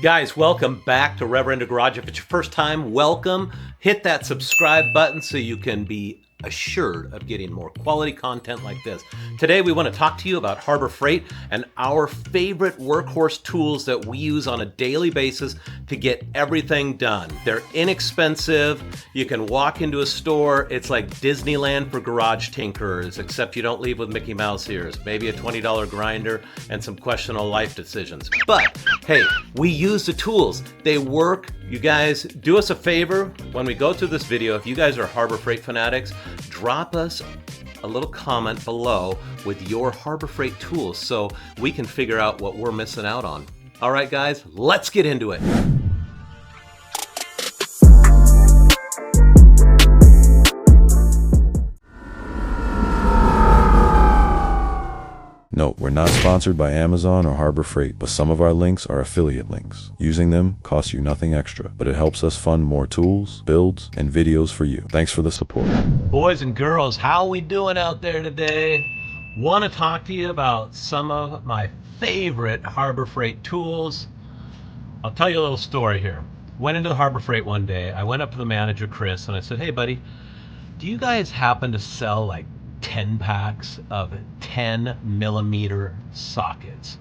Guys, welcome back to Reverend Garage. If it's your first time, welcome. Hit that subscribe button so you can be assured of getting more quality content like this. Today we want to talk to you about Harbor Freight and our favorite workhorse tools that we use on a daily basis to get everything done. They're inexpensive. You can walk into a store. It's like Disneyland for garage tinkerers, except you don't leave with Mickey Mouse ears, maybe a $20 grinder and some questionable life decisions. But hey, we use the tools. They work. You guys, do us a favor. When we go through this video, if you guys are Harbor Freight fanatics, drop us a little comment below with your Harbor Freight tools so we can figure out what we're missing out on. All right, guys, let's get into it. Note, we're not sponsored by Amazon or Harbor Freight, but some of our links are affiliate links. Using them costs you nothing extra, but it helps us fund more tools, builds, and videos for you. Thanks for the support. Boys and girls, how we doing out there today? Want to talk to you about some of my favorite Harbor Freight tools. I'll tell you a little story here. Went into the Harbor Freight one day. I went up to the manager, Chris, and I said, hey buddy, do you guys happen to sell like 10 packs of 10mm sockets?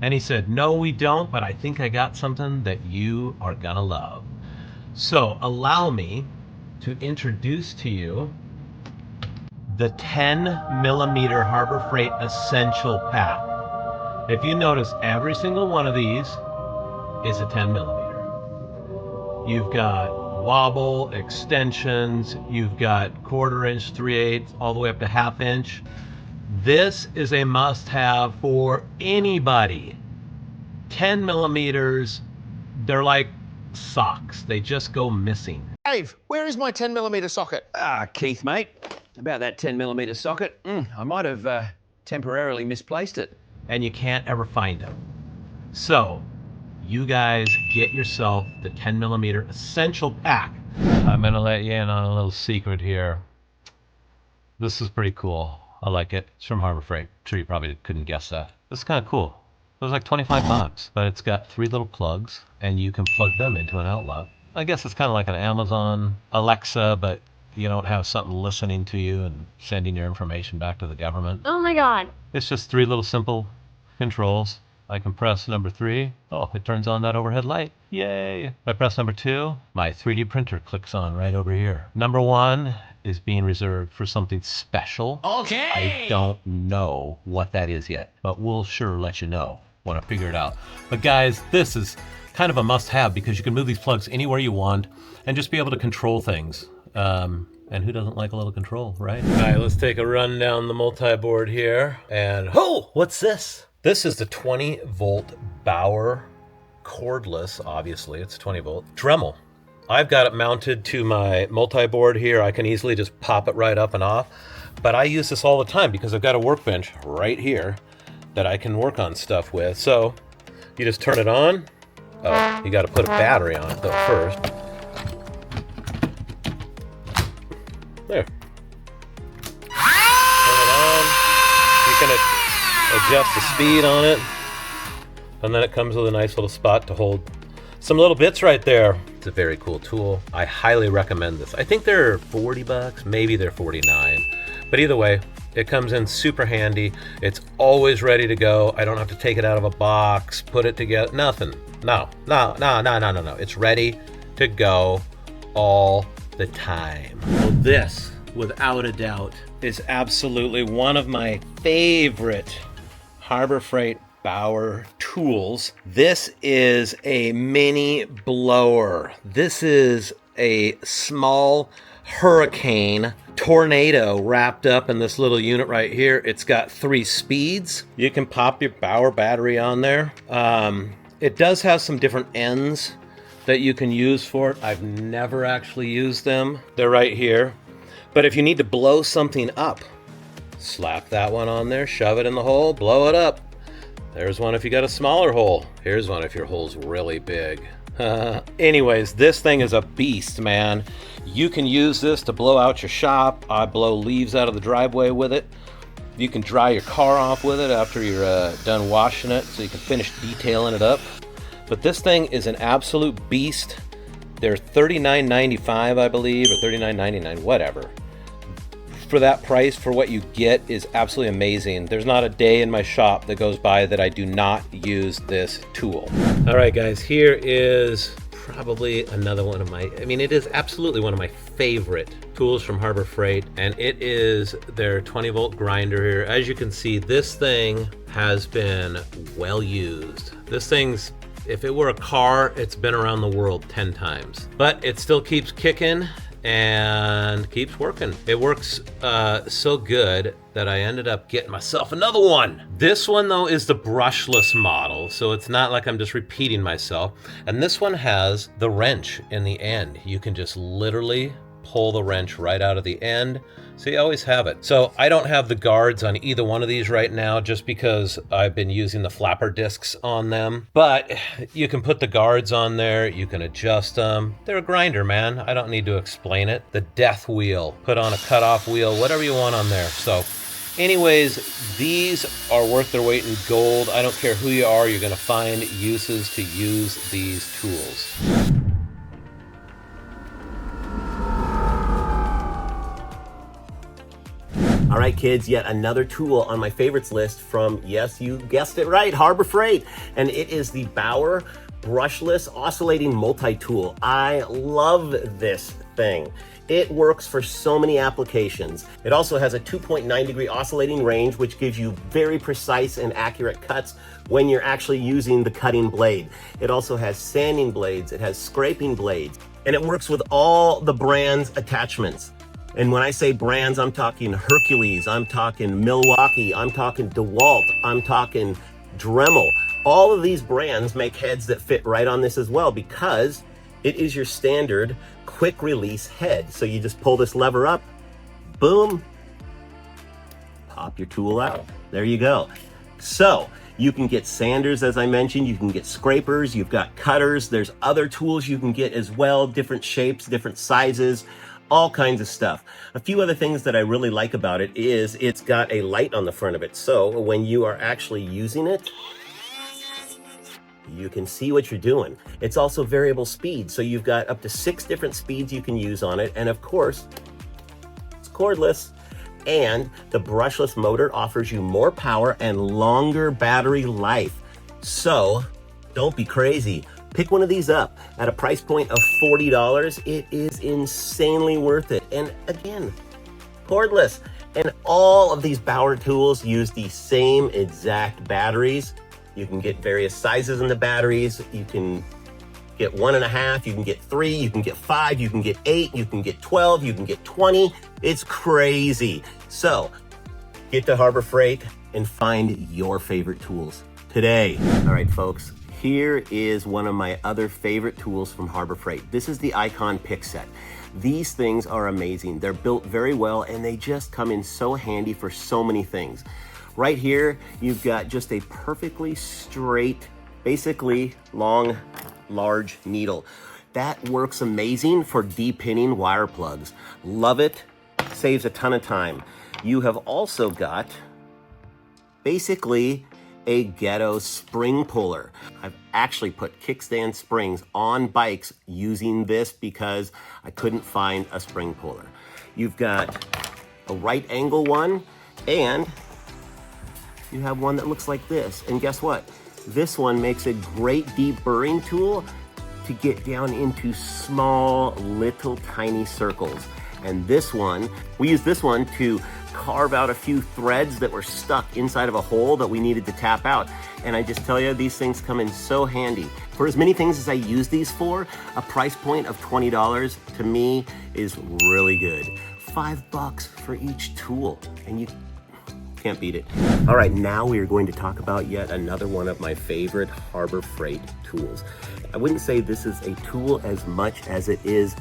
And he said, no, we don't, but I think I got something that you are gonna love. So allow me to introduce to you the 10mm Harbor Freight Essential Pack. If you notice, every single one of these is a 10mm. You've got wobble, extensions, you've got 1/4 inch, 3/8, all the way up to 1/2 inch. This is a must-have for anybody. 10mm, they're like socks. They just go missing. Dave, where is my 10mm socket? Keith, mate, about that 10mm socket, I might have temporarily misplaced it. And you can't ever find them. So, you guys get yourself the 10mm Essential Pack. I'm gonna let you in on a little secret here. This is pretty cool. I like it. It's from Harbor Freight. I'm sure you probably couldn't guess that. This is kind of cool. It was like 25 bucks, but it's got 3 little plugs and you can plug them into an outlet. I guess it's kind of like an Amazon Alexa, but you don't have something listening to you and sending your information back to the government. Oh my God. It's just 3 little simple controls. I can press number 3. Oh, it turns on that overhead light. Yay! If I press number 2, my 3D printer clicks on right over here. Number 1 is being reserved for something special. Okay. I don't know what that is yet, but we'll sure let you know when I figure it out. But guys, this is kind of a must-have because you can move these plugs anywhere you want and just be able to control things. And who doesn't like a little control, right? All right, let's take a run down the multi-board here. And, oh, what's this? This is the 20-volt Bauer cordless, obviously, it's 20-volt, Dremel. I've got it mounted to my multi-board here. I can easily just pop it right up and off. But I use this all the time because I've got a workbench right here that I can work on stuff with. So you just turn it on. Oh, you got to put a battery on it, though, first. There. Turn it on. You can adjust the speed on it, and then it comes with a nice little spot to hold some little bits right there. It's a very cool tool. I highly recommend this. I think they're 40 bucks, maybe they're 49, but either way, it comes in super handy. It's always ready to go. I don't have to take it out of a box, put it together, nothing. No. It's ready to go all the time. Well, this, without a doubt, is absolutely one of my favorite Harbor Freight Bauer tools. This is a mini blower. This is a small hurricane tornado wrapped up in this little unit right here. It's got 3 speeds. You can pop your Bauer battery on there. It does have some different ends that you can use for it. I've never actually used them. They're right here. But if you need to blow something up, slap that one on there, shove it in the hole, blow it up. There's one if you got a smaller hole. Here's one if your hole's really big. Anyways, this thing is a beast, man. You can use this to blow out your shop. I blow leaves out of the driveway with it. You can dry your car off with it after you're done washing it, so you can finish detailing it up. But this thing is an absolute beast. They're $39.95, I believe, or $39.99, whatever. For that price, for what you get, is absolutely amazing. There's not a day in my shop that goes by that I do not use this tool. All right, guys, here is probably another one of my, I mean, it is absolutely one of my favorite tools from Harbor Freight, and it is their 20-volt grinder here. As you can see, this thing has been well used. This thing's, if it were a car, it's been around the world 10 times, but it still keeps kicking and keeps working. It works so good that I ended up getting myself another one. This one though is the brushless model, so it's not like I'm just repeating myself. And this one has the wrench in the end. You can just literally pull the wrench right out of the end, so you always have it. So I don't have the guards on either one of these right now just because I've been using the flapper discs on them, but you can put the guards on there, you can adjust them. They're a grinder, man. I don't need to explain it. The death wheel, put on a cutoff wheel, whatever you want on there. So anyways, these are worth their weight in gold. I don't care who you are, you're gonna find uses to use these tools. All right, kids, yet another tool on my favorites list from, yes, you guessed it right, Harbor Freight. And it is the Bauer brushless oscillating multi-tool. I love this thing. It works for so many applications. It also has a 2.9-degree oscillating range, which gives you very precise and accurate cuts when you're actually using the cutting blade. It also has sanding blades, it has scraping blades, and it works with all the brand's attachments. And when I say brands, I'm talking Hercules, I'm talking Milwaukee, I'm talking DeWalt, I'm talking Dremel. All of these brands make heads that fit right on this as well, because it is your standard quick release head. So you just pull this lever up, boom, pop your tool out. There you go. So you can get sanders, as I mentioned, you can get scrapers, you've got cutters, there's other tools you can get as well, different shapes, different sizes, all kinds of stuff. A few other things that I really like about it is it's got a light on the front of it. So when you are actually using it, you can see what you're doing. It's also variable speed. So you've got up to 6 different speeds you can use on it. And of course, it's cordless. And the brushless motor offers you more power and longer battery life. So don't be crazy. Pick one of these up at a price point of $40. It is insanely worth it. And again, cordless. And all of these Bauer tools use the same exact batteries. You can get various sizes in the batteries. You can get 1.5, you can get 3, you can get 5, you can get 8, you can get 12, you can get 20. It's crazy. So get to Harbor Freight and find your favorite tools today. All right, folks. Here is one of my other favorite tools from Harbor Freight. This is the Icon Pick Set. These things are amazing. They're built very well and they just come in so handy for so many things. Right here, you've got just a perfectly straight, basically long, large needle. That works amazing for depinning wire plugs. Love it, saves a ton of time. You have also got basically a ghetto spring puller. I've actually put kickstand springs on bikes using this because I couldn't find a spring puller. You've got a right angle one, and you have one that looks like this. And guess what? This one makes a great deep burring tool to get down into small, little tiny circles. And this one, we use this one to carve out a few threads that were stuck inside of a hole that we needed to tap out. And I just tell you, these things come in so handy. For as many things as I use these for, a price point of $20 to me is really good. $5 for each tool, and you can't beat it. All right, now we are going to talk about yet another one of my favorite Harbor Freight tools. I wouldn't say this is a tool as much as it is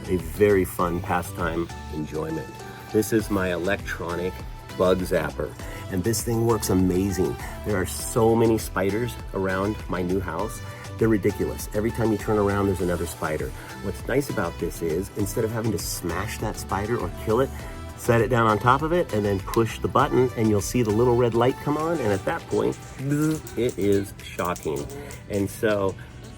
a very fun pastime enjoyment. This is my electronic bug zapper, and this thing works amazing. There are so many spiders around my new house. They're ridiculous. Every time you turn around, there's another spider. What's nice about this is, instead of having to smash that spider or kill it, set it down on top of it and then push the button and you'll see the little red light come on, and at that point, it is shocking. And so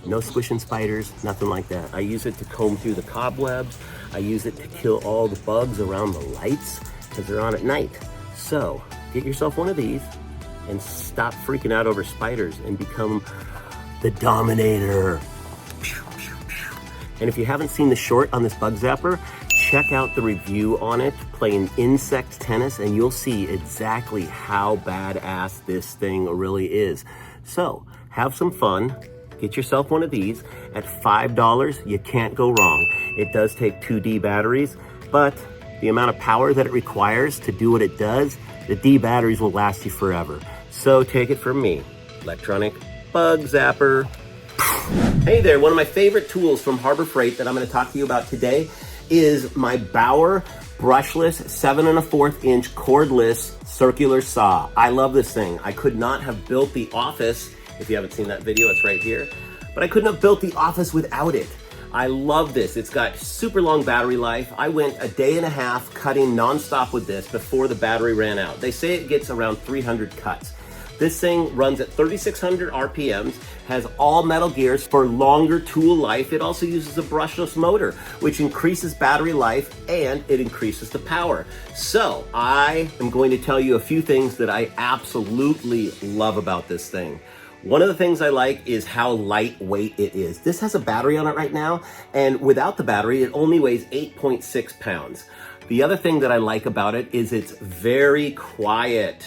No squishing spiders, nothing like that. I use it to comb through the cobwebs. I use it to kill all the bugs around the lights because they're on at night. So get yourself one of these and stop freaking out over spiders and become the dominator. And if you haven't seen the short on this bug zapper, check out the review on it, playing insect tennis, and you'll see exactly how badass this thing really is. So have some fun. Get yourself one of these. At $5, you can't go wrong. It does take 2D batteries, but the amount of power that it requires to do what it does, the D batteries will last you forever. So take it from me, electronic bug zapper. Hey there, one of my favorite tools from Harbor Freight that I'm going to talk to you about today is my Bauer brushless 7 1/4 inch cordless circular saw. I love this thing. I could not have built the office. If you haven't seen that video, it's right here. But I couldn't have built the office without it. I love this. It's got super long battery life. I went a day and a half cutting nonstop with this before the battery ran out. They say it gets around 300 cuts. This thing runs at 3,600 RPMs, has all metal gears for longer tool life. It also uses a brushless motor, which increases battery life and it increases the power. So I am going to tell you a few things that I absolutely love about this thing. One of the things I like is how lightweight it is. This has a battery on it right now, and without the battery, it only weighs 8.6 pounds. The other thing that I like about it is it's very quiet.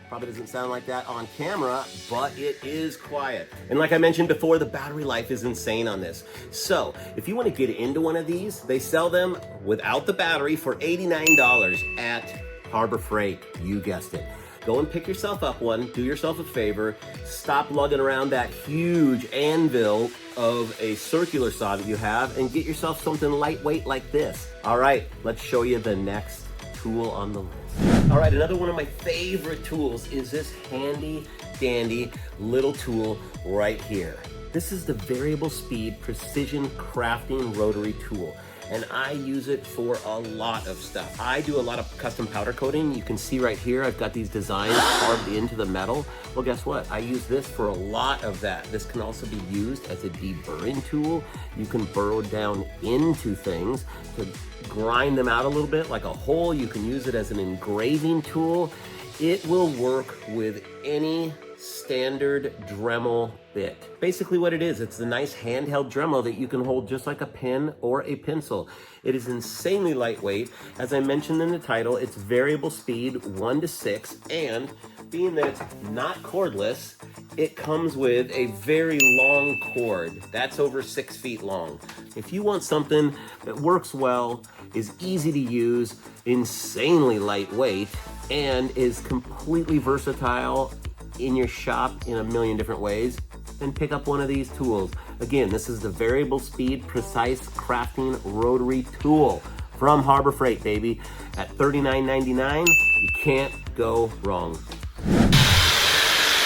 Probably doesn't sound like that on camera, but it is quiet. And like I mentioned before, the battery life is insane on this. So if you want to get into one of these, they sell them without the battery for $89 at Harbor Freight. You guessed it. Go and pick yourself up one, do yourself a favor, stop lugging around that huge anvil of a circular saw that you have and get yourself something lightweight like this. All right, let's show you the next tool on the list. All right, another one of my favorite tools is this handy dandy little tool right here. This is the variable speed precision crafting rotary tool, and I use it for a lot of stuff. I do a lot of custom powder coating. You can see right here, I've got these designs carved into the metal. Well, guess what? I use this for a lot of that. This can also be used as a deburring tool. You can burrow down into things to grind them out a little bit like a hole. You can use it as an engraving tool. It will work with any standard Dremel bit. Basically what it is, it's the nice handheld Dremel that you can hold just like a pen or a pencil. It is insanely lightweight. As I mentioned in the title, it's variable speed 1 to 6, and being that it's not cordless, it comes with a very long cord. That's over 6 feet long. If you want something that works well, is easy to use, insanely lightweight, and is completely versatile in your shop in a million different ways, then pick up one of these tools. Again, this is the variable speed precise crafting rotary tool from Harbor Freight, baby. At $39.99, you can't go wrong.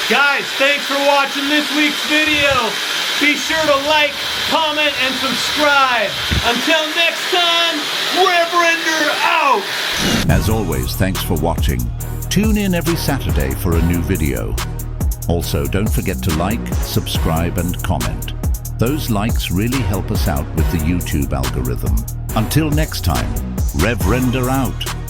Guys, thanks for watching this week's video. Be sure to like, comment, and subscribe. Until next time, Reverender out! As always, thanks for watching. Tune in every Saturday for a new video. Also, don't forget to like, subscribe, and comment. Those likes really help us out with the YouTube algorithm. Until next time, Reverender out.